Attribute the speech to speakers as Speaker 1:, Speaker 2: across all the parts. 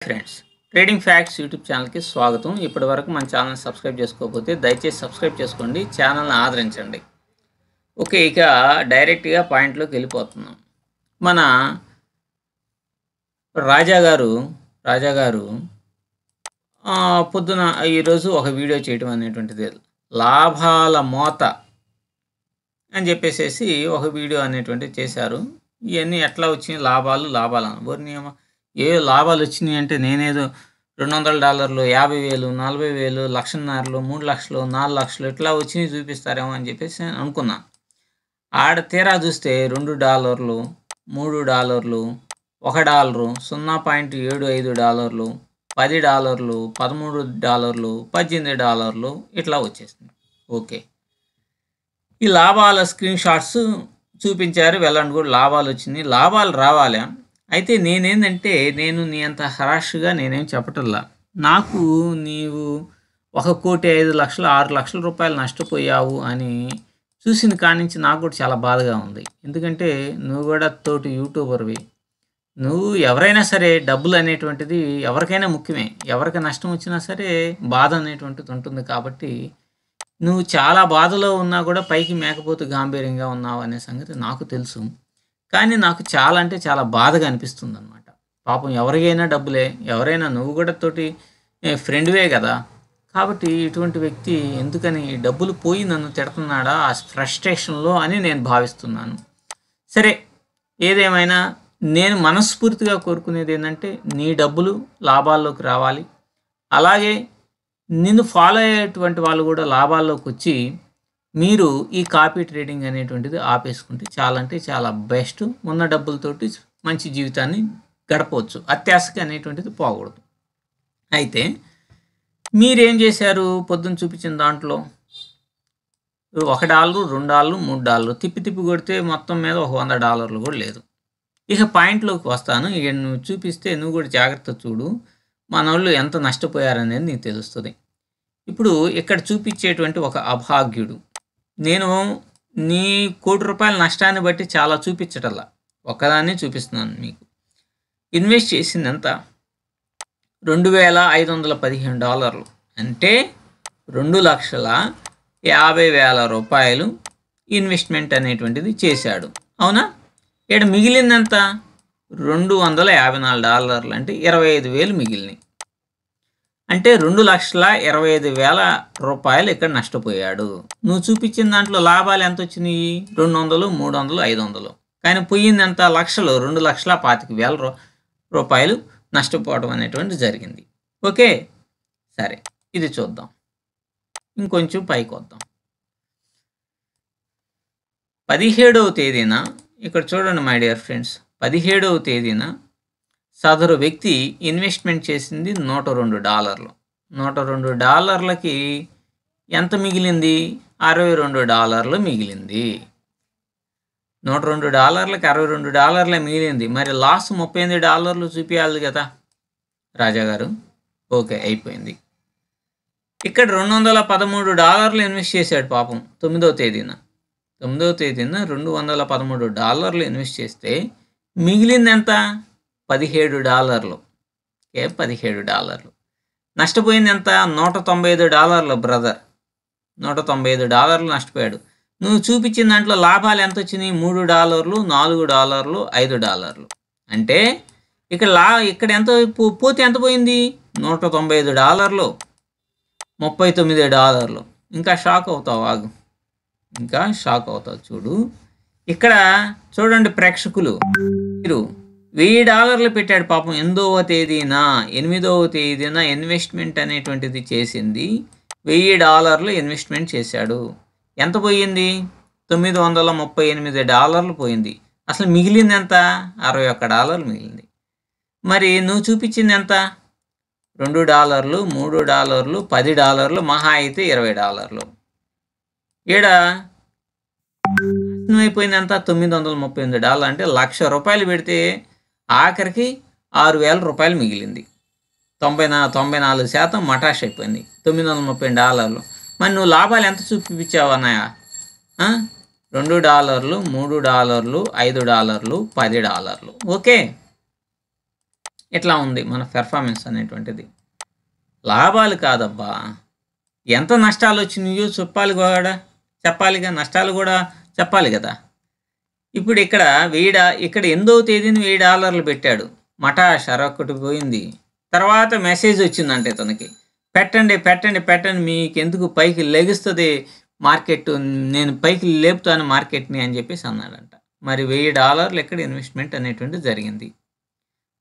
Speaker 1: Friends, trading facts YouTube ఛానల్కి స్వాగతం. ఇప్పటి వరకు మన ఛానల్ని సబ్స్క్రైబ్ చేసుకోకపోతే దయచేసి సబ్స్క్రైబ్ చేసుకోండి, ఛానల్ని ఆదరించండి. ఓకే, ఇక డైరెక్ట్గా పాయింట్లోకి వెళ్ళిపోతున్నాం. మన రాజా గారు పొద్దున ఈరోజు ఒక వీడియో చేయడం అనేటువంటిది, లాభాల మోత అని చెప్పేసి ఒక వీడియో అనేటువంటిది చేశారు. ఇవన్నీ ఎట్లా వచ్చినాయి, లాభాలు నియమ ఏ లాభాలు వచ్చినాయి అంటే నేనేదో $200, 50,000, 40,000, 1,50,000, 3 లక్షలు, 4 లక్షలు ఇట్లా వచ్చినాయి చూపిస్తారేమో అని చెప్పేసి అనుకున్నా. ఆడ తీరా చూస్తే $2, $3, $1, $0.75, $10, $13, $18 ఇట్లా వచ్చేసింది. ఓకే, ఈ లాభాల స్క్రీన్ షాట్స్ చూపించారు, వెళ్ళండి కూడా లాభాలు వచ్చినాయి. లాభాలు రావాలా? అయితే నేనేందంటే నీ అంత హరాష్గా నేనేం చెప్పటల్లా. నాకు నీవు 1,05,00,000, 6 లక్షల రూపాయలు నష్టపోయావు అని చూసిన కానించి నాకు కూడా చాలా బాధగా ఉంది. ఎందుకంటే నువ్వు కూడా తోటి యూట్యూబర్వి. నువ్వు ఎవరైనా సరే డబ్బులు అనేటువంటిది ఎవరికైనా ముఖ్యమే. ఎవరికి నష్టం వచ్చినా సరే బాధ అనేటువంటిది ఉంటుంది. కాబట్టి నువ్వు చాలా బాధలో ఉన్నా కూడా పైకి మేకపోతూ గాంభీర్యంగా ఉన్నావు అనే సంగతి నాకు తెలుసు. కానీ నాకు చాలా అంటే చాలా బాధగా అనిపిస్తుంది అనమాట. పాపం ఎవరికైనా డబ్బులే, ఎవరైనా నువ్వు కూడా తోటి ఫ్రెండ్వే కదా. కాబట్టి ఇటువంటి వ్యక్తి ఎందుకని డబ్బులు పోయి నన్ను తిడుతున్నాడా ఆ ఫ్రస్ట్రేషన్లో అని నేను భావిస్తున్నాను. సరే, ఏదేమైనా నేను మనస్ఫూర్తిగా కోరుకునేది ఏంటంటే నీ డబ్బులు లాభాల్లోకి రావాలి. అలాగే నిన్ను ఫాలో అయ్యేటువంటి వాళ్ళు కూడా లాభాల్లోకి వచ్చి మీరు ఈ కాపీ ట్రేడింగ్ అనేటువంటిది ఆపేసుకుంటే చాలా అంటే చాలా బెస్ట్. ఉన్న డబ్బులతోటి మంచి జీవితాన్ని గడపవచ్చు. అత్యాశకి అనేటువంటిది పోకూడదు. అయితే మీరేం చేశారు? పొద్దున్న చూపించిన దాంట్లో $1, $2, $3 తిప్పి కొడితే మొత్తం మీద ఒక $100 కూడా లేదు. ఇక పాయింట్లోకి వస్తాను. ఇక నువ్వు చూపిస్తే నువ్వు కూడా జాగ్రత్త చూడు, మన వాళ్ళు ఎంత నష్టపోయారనేది నీకు తెలుస్తుంది. ఇప్పుడు ఇక్కడ చూపించేటువంటి ఒక అభాగ్యుడు, నేను నీ ₹1,00,00,000 నష్టాన్ని బట్టి చాలా చూపించటల్లా, ఒక్కదాన్ని చూపిస్తున్నాను మీకు. ఇన్వెస్ట్ చేసింది ఎంత? $2,515, అంటే $2,50,000 ఇన్వెస్ట్మెంట్ అనేటువంటిది చేశాడు, అవునా? ఇక్కడ మిగిలిందంత $254, అంటే 25,000 మిగిలినాయి. అంటే $2,25,000 ఇక్కడ నష్టపోయాడు. నువ్వు చూపించిన దాంట్లో లాభాలు ఎంత వచ్చినాయి? 200, 300, 500. కానీ పోయింది ఎంత? లక్షలు, $2,25,000 నష్టపోవడం అనేటువంటి జరిగింది. ఓకే, సరే, ఇది చూద్దాం. ఇంకొంచెం పైకి వద్దాం. 17వ తేదీన ఇక్కడ చూడండి మై డియర్ ఫ్రెండ్స్, 17వ తేదీన సదరు వ్యక్తి ఇన్వెస్ట్మెంట్ చేసింది $102. $102కి ఎంత మిగిలింది? $62 మిగిలింది. $102కి $62 మిగిలింది. మరి లాస్ $38 చూపించాలి కదా రాజా గారు. ఓకే, అయిపోయింది. ఇక్కడ $213 ఇన్వెస్ట్ చేశాడు పాపం 9వ తేదీన. $213 ఇన్వెస్ట్ చేస్తే మిగిలింది ఎంత? $17. ఓకే, $17. నష్టపోయింది ఎంత? $195 బ్రదర్. $195 నష్టపోయాడు. నువ్వు చూపించిన దాంట్లో లాభాలు ఎంత వచ్చినాయి? $3, $4, $5. అంటే ఇక్కడ ఎంత పోతే ఎంత పోయింది? $195, $39. ఇంకా షాక్ అవుతావు, ఆగు, ఇంకా షాక్ అవుతావు. చూడు, ఇక్కడ చూడండి ప్రేక్షకులు, మీరు $1,000 పెట్టాడు పాపం 8వ తేదీన ఇన్వెస్ట్మెంట్ అనేటువంటిది చేసింది. $1,000 ఇన్వెస్ట్మెంట్ చేశాడు. ఎంత పోయింది? $938 పోయింది. అసలు మిగిలింది ఎంత? $61 మిగిలింది. మరి నువ్వు చూపించింది ఎంత? $2, $3, $10, మహా అయితే $20. ఈడ అయిపోయింది ఎంత? $938. అంటే $1,00,000 పెడితే ఆఖరికి $6,000 మిగిలింది. 94% మటాష్ అయిపోయింది. $930. మరి నువ్వు లాభాలు ఎంత చూపించావు అన్నయ్య? $2, $3, $5, $10. ఓకే, ఇట్లా ఉంది మన పెర్ఫార్మెన్స్ అనేటువంటిది. లాభాలు కాదబ్బా, ఎంత నష్టాలు వచ్చినాయో చెప్పాలిగా, నష్టాలు కూడా చెప్పాలి కదా. ఇప్పుడు ఇక్కడ ఇక్కడ 8వ తేదీని $1000 పెట్టాడు. మటాష్ అరొక్కటి పోయింది. తర్వాత మెసేజ్ వచ్చిందంటే తనకి, పెట్టండి మీకు ఎందుకు పైకి లెగుస్తుంది మార్కెట్, నేను పైకి లేపుతాను మార్కెట్ని అని చెప్పేసి అన్నాడంట. మరి $1000 ఎక్కడ ఇన్వెస్ట్మెంట్ అనేటువంటిది జరిగింది.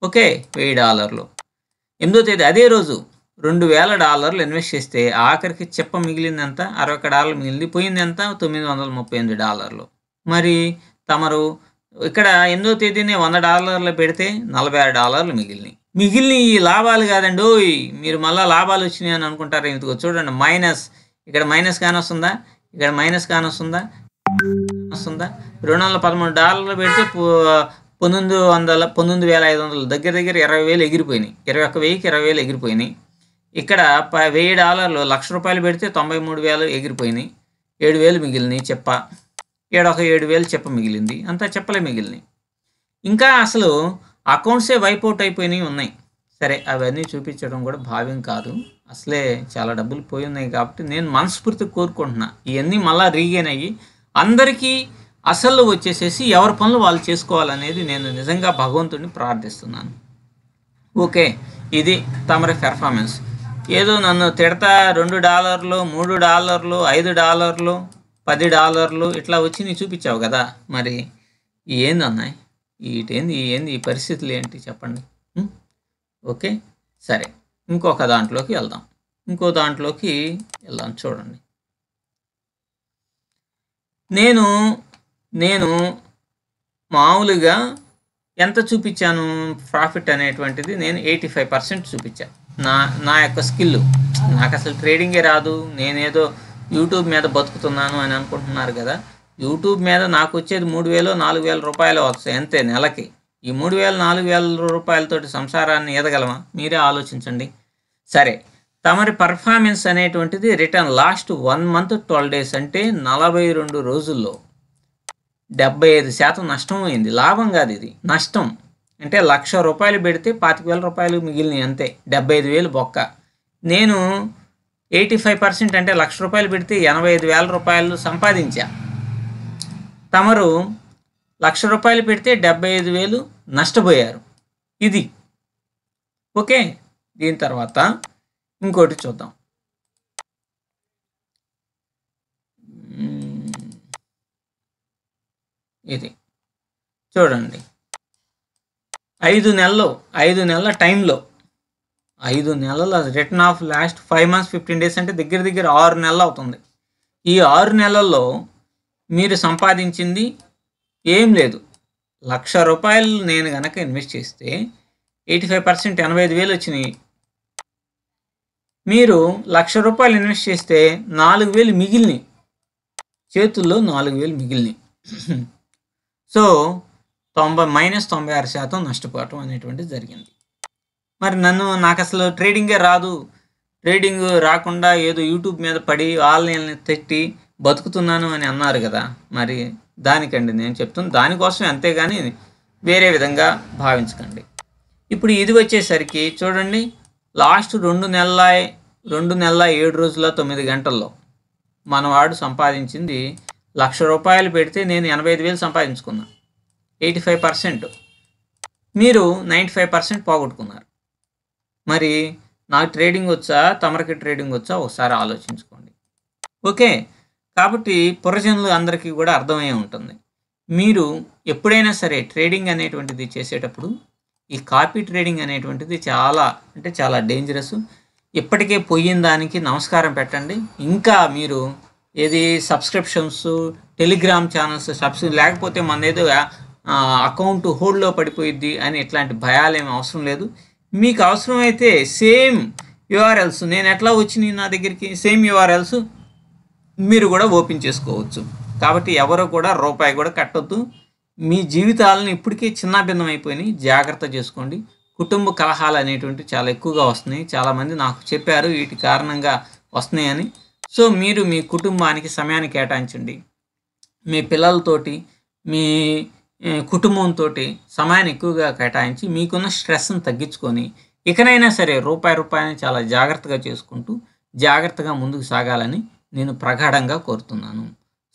Speaker 1: ఓకే, $1000 8వ తేదీ అదే రోజు $2000 ఇన్వెస్ట్ చేస్తే ఆఖరికి చెప్ప మిగిలింది ఎంత, $61 మిగిలింది. పోయింది ఎంత, $938. మరి తమరు ఇక్కడ 8వ తేదీనే $100 పెడితే $46 మిగిలిన ఈ లాభాలు కాదండి. మీరు మళ్ళీ లాభాలు వచ్చినాయి అని అనుకుంటారు. ఇందుకు చూడండి, మైనస్, ఇక్కడ మైనస్ కానొస్తుందా, ఇక్కడ మైనస్ కానొస్తుందా, $213 పెడితే 19,500 దగ్గర 20,000 ఎగిరిపోయినాయి. 21,000కి 20,000 ఎగిరిపోయినాయి. ఇక్కడ $1000 ₹1,00,000 పెడితే 93,000 ఎగిరిపోయినాయి. 7,000 మిగిలినాయి చెప్ప, 7,000 చెప్ప మిగిలింది, అంతా చెప్పలే మిగిలినాయి. ఇంకా అసలు అకౌంట్సే వైపౌట్ అయిపోయినాయి ఉన్నాయి. సరే, అవన్నీ చూపించడం కూడా భావ్యం కాదు. అసలే చాలా డబ్బులు పోయి ఉన్నాయి కాబట్టి నేను మనస్ఫూర్తిగా కోరుకుంటున్నా ఇవన్నీ మళ్ళీ రీగైన్ అయ్యి అందరికీ అసలు వచ్చేసేసి ఎవరి పనులు వాళ్ళు చేసుకోవాలనేది నేను నిజంగా భగవంతుడిని ప్రార్థిస్తున్నాను. ఓకే, ఇది తమరి పెర్ఫార్మెన్స్. ఏదో నన్ను తిడతా $2, $3, $5, $10 ఇట్లా వచ్చి నీ చూపించావు కదా, మరి ఏందన్నాయి ఏంది ఈ పరిస్థితులు ఏంటి చెప్పండి. ఓకే, సరే, ఇంకో దాంట్లోకి వెళ్దాం. చూడండి, నేను మామూలుగా ఎంత చూపించాను ప్రాఫిట్ అనేటువంటిది, నేను 85% చూపించాను. నా యొక్క స్కిల్, నాకు అసలు ట్రేడింగే రాదు, నేనేదో యూట్యూబ్ మీద బతుకుతున్నాను అని అనుకుంటున్నారు కదా. యూట్యూబ్ మీద నాకు వచ్చేది $3,000-4,000 వస్తాయి అంతే నెలకి. ఈ $3,000-4,000 సంసారాన్ని ఎదగలమా? మీరే ఆలోచించండి. సరే, తమరి పర్ఫార్మెన్స్ అనేటువంటిది రిటర్న్ లాస్ట్ 1 month 12 days అంటే 42 రోజుల్లో 75% నష్టం అయింది. లాభం కాదు, ఇది నష్టం. అంటే ₹1,00,000 పెడితే ₹25,000 మిగిలినాయి అంతే, 75,000 బొక్క. నేను 85% అంటే ₹1,00,000 పెడితే ₹85,000 సంపాదించా. తమరు ₹1,00,000 పెడితే 75,000 నష్టపోయారు. ఇది ఓకే. దీని తర్వాత ఇంకోటి చూద్దాం. ఇది చూడండి, 5 నెలల టైంలో 5 నెలల return of last 5 months 15 days అంటే దగ్గర 6 నెలలు అవుతుంది. ఈ 6 నెలల్లో మీరు సంపాదించింది ఏం లేదు. ₹1,00,000 నేను కనుక ఇన్వెస్ట్ చేస్తే 85% 85,000 వచ్చినాయి. మీరు ₹1,00,000 ఇన్వెస్ట్ చేస్తే 4,000 మిగిలినాయి, చేతుల్లో 4,000 మిగిలినాయి. సో -96% నష్టపోవటం అనేటువంటిది జరిగింది. మరి నాకు అసలు ట్రేడింగే రాదు, ట్రేడింగ్ రాకుండా ఏదో యూట్యూబ్ మీద పడి వాళ్ళని తిట్టి బతుకుతున్నాను అని అన్నారు కదా, మరి దానికండి నేను చెప్తున్నాను, దానికోసం, అంతేగాని వేరే విధంగా భావించకండి. ఇప్పుడు ఇది వచ్చేసరికి చూడండి, లాస్ట్ 2 నెలల 7 రోజుల 9 గంటల్లో మనవాడు సంపాదించింది ₹1,00,000 పెడితే నేను 85,000 సంపాదించుకున్నా, 85%. మీరు 95% పోగొట్టుకున్నారు. మరి నాకు ట్రేడింగ్ వచ్చా, తమరికి ట్రేడింగ్ వచ్చా, ఒకసారి ఆలోచించుకోండి. ఓకే, కాబట్టి పురజనులు అందరికీ కూడా అర్థమయ్యే ఉంటుంది. మీరు ఎప్పుడైనా సరే ట్రేడింగ్ అనేటువంటిది చేసేటప్పుడు ఈ కాపీ ట్రేడింగ్ అనేటువంటిది చాలా డేంజరస్. ఇప్పటికే పోయిన దానికి నమస్కారం పెట్టండి. ఇంకా మీరు ఏది సబ్స్క్రిప్షన్స్, టెలిగ్రామ్ ఛానల్స్ లేకపోతే మన ఏదో అకౌంట్ హోల్డ్లో పడిపోయిద్ది అని ఇట్లాంటి భయాలేమి అవసరం లేదు. మీకు అవసరమైతే సేమ్ యూఆర్ఎల్స్, నేను ఎట్లా వచ్చినాయి నా దగ్గరికి, సేమ్ యూఆర్ఎల్స్ మీరు కూడా ఓపెన్ చేసుకోవచ్చు. కాబట్టి ఎవరు కూడా రూపాయి కూడా కట్టొద్దు. మీ జీవితాలను ఇప్పటికే చిన్నాభిన్నం అయిపోయినాయి, జాగ్రత్త చేసుకోండి. కుటుంబ కలహాలు అనేటువంటి చాలా ఎక్కువగా వస్తున్నాయి. చాలామంది నాకు చెప్పారు వీటి కారణంగా వస్తున్నాయని. సో మీరు మీ కుటుంబానికి సమయాన్ని కేటాయించండి. మీ పిల్లలతోటి, మీ కుటుంబంతో సమయాన్ని ఎక్కువగా కేటాయించి మీకున్న స్ట్రెస్ని తగ్గించుకొని ఇకనైనా సరే రూపాయిని చాలా జాగ్రత్తగా చేసుకుంటూ జాగ్రత్తగా ముందుకు సాగాలని నేను ప్రగాఢంగా కోరుతున్నాను.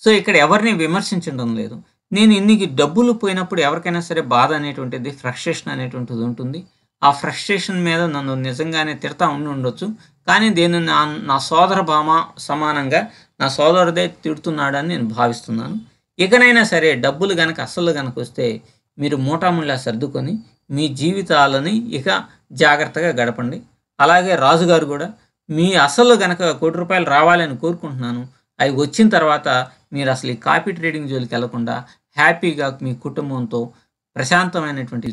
Speaker 1: సో ఇక్కడ ఎవరిని విమర్శించడం లేదు. నేను ఇన్ని డబ్బులు పోయినప్పుడు ఎవరికైనా సరే బాధ అనేటువంటిది, ఫ్రస్ట్రేషన్ అనేటువంటిది ఉంటుంది. ఆ ఫ్రస్ట్రేషన్ మీద నన్ను నిజంగానే తిడతా ఉండొచ్చు. కానీ దీన్ని నా సోదర భామ సమానంగా నా సోదరుడే తిడుతున్నాడని నేను భావిస్తున్నాను. ఇకనైనా సరే డబ్బులు గనక అస్సలు గనక వస్తే మీరు మూటాముళ్ళా సర్దుకొని మీ జీవితాలని ఇక జాగ్రత్తగా గడపండి. అలాగే రాజుగారు కూడా మీ అసలు గనక ₹1,00,00,000 రావాలని కోరుకుంటున్నాను. అవి వచ్చిన తర్వాత మీరు అసలు ఈ కాపీ ట్రేడింగ్ జోలికి వెళ్లకుండా హ్యాపీగా మీ కుటుంబంతో ప్రశాంతమైనటువంటి